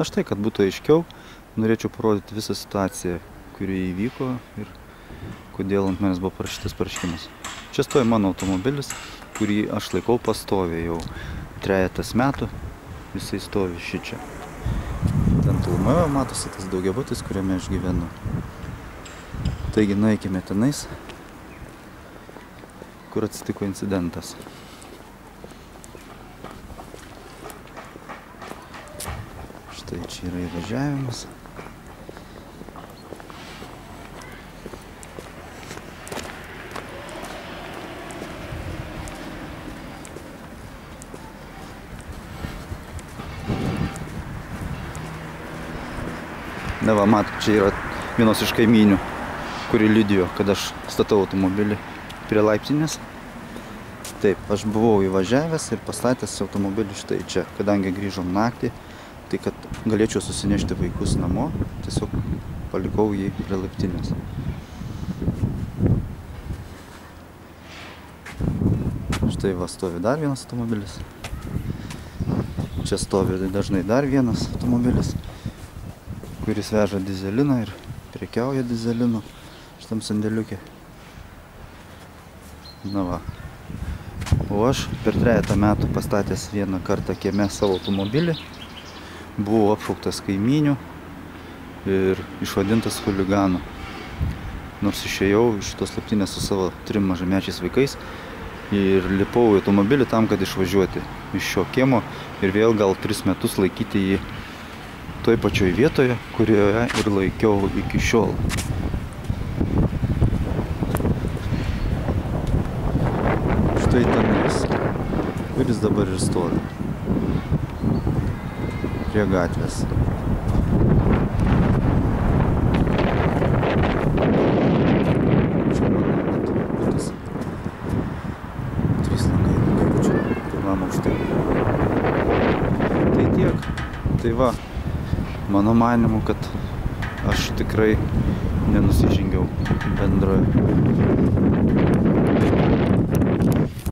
Na štai, kad būtų aiškiau, norėčiau parodyti visą situaciją, kuri įvyko ir kodėl ant manęs buvo parašytas pareiškimas. Čia stovi mano automobilis, kurį aš laikau pastoviai jau 3 metų, jisai stovi šičia. Ten tolumoje matosi tas daugiabutis, kuriame aš gyvenu. Taigi nueikime tenais, kur atsitiko incidentas. Štai čia yra įvažiavimas. Na va, matot, čia yra vienos iš kaimynių, kuri liudijo, kad aš statau automobilį prie laiptinės. Taip, aš buvau įvažiavęs ir pastatęs automobilį štai čia, kadangi grįžom naktį, tai kad galėčiau susinešti vaikus namo, tiesiog palikau jį prie laiptinės. Štai va stovi dar vienas automobilis. Čia stovi dažnai dar vienas automobilis, kuris veža dizeliną ir prekiauja dizelinu šitam sandėliukė. Na va. O aš per 3 metų pastatęs vieną kartą kieme savo automobilį, buvau apšauktas kaimynių ir išvadintas chuliganu. Nors išėjau iš šitos laiptinės su savo 3 mažamečiais vaikais ir lipau į automobilį tam, kad išvažiuoti iš šio kiemo ir vėl gal 3 metus laikyti jį toj pačioj vietoje, kurioje ir laikiau iki šiol. Štai tenais, kuris dabar ir stovi prie gatvės. Čia mano automobilis. 3 langai daugiabučio, pirmam aukšte. Tai tiek. Tai va. Mano manimu, kad aš tikrai nenusižengiau bendroje.